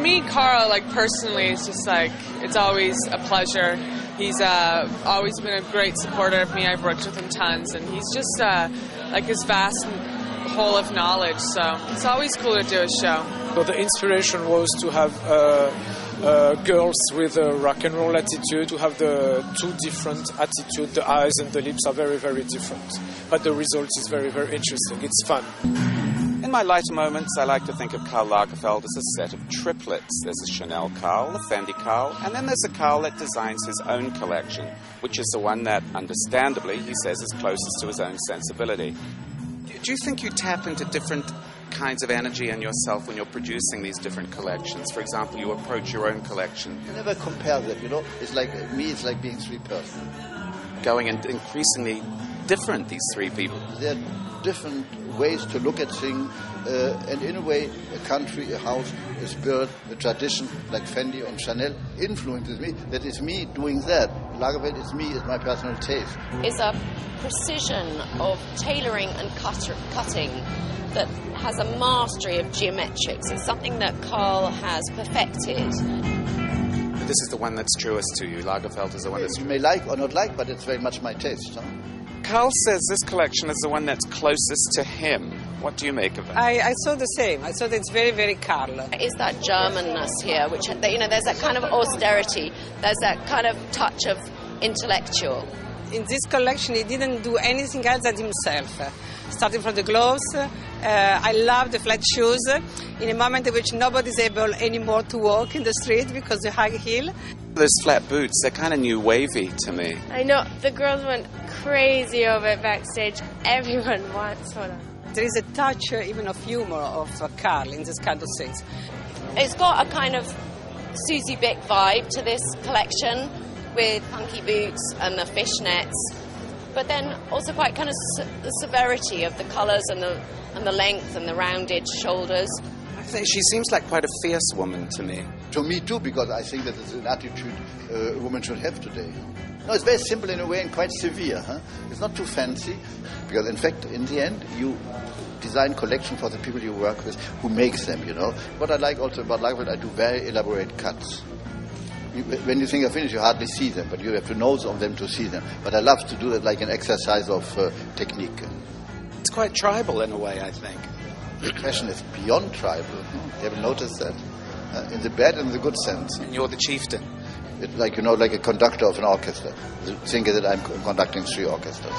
me, Karl, like personally, it's just like it's always a pleasure. He's always been a great supporter of me. I've worked with him tons, and he's just like his vast whole of knowledge. So it's always cool to do a show. So the inspiration was to have girls with a rock and roll attitude, to have the two different attitudes. The eyes and the lips are very, very different. But the result is very, very interesting. It's fun. In my lighter moments, I like to think of Karl Lagerfeld as a set of triplets. There's a Chanel Karl, a Fendi Karl, and then there's a Karl that designs his own collection, which is the one that, understandably, he says is closest to his own sensibility. Do you think you tap into different kinds of energy in yourself when you're producing these different collections? For example, you approach your own collection. I never compare them, you know. It's like me, it's like being three persons. Going and increasingly different, these three people. They're different ways to look at things, and in a way, a country, a house, a spirit, a tradition, like Fendi and Chanel, influences me. That is me doing that. Lagerfeld is me, it's my personal taste. It's a precision of tailoring and cutting that has a mastery of geometrics. It's something that Karl has perfected. This is the one that's truest to you. Lagerfeld is the one that's... You may like or not like, but it's very much my taste. Huh? Karl says this collection is the one that's closest to him. What do you make of it? I saw the same. I thought it's very, very Karl. It's that Germanness here, which, you know, there's that kind of austerity. There's that kind of touch of intellectual. In this collection, he didn't do anything else than himself. Starting from the gloves, I love the flat shoes. In a moment in which nobody's able anymore to walk in the street because of high heel. Those flat boots, they're kind of new wavy to me. I know, the girls went crazy over it backstage. Everyone wants one. There is a touch even of humor of Karl in this kind of things. It's got a kind of Susie Bick vibe to this collection with funky boots and the fishnets, but then also quite kind of the severity of the colours and the length and the rounded shoulders. I think she seems like quite a fierce woman to me. To me too, because I think that it's an attitude a woman should have today. No, it's very simple in a way and quite severe. Huh? It's not too fancy, because in fact, in the end, you design collection for the people you work with, who makes them, you know. What I like also about Lagerfeld, I do very elaborate cuts. When you think you're finished, you hardly see them, but you have to know of them to see them. But I love to do that like an exercise of technique. It's quite tribal in a way, I think. Fashion is beyond tribal. You ever noticed that? In the bad and the good sense. And you're the chieftain. It's like, you know, like a conductor of an orchestra. Think that I'm conducting 3 orchestras.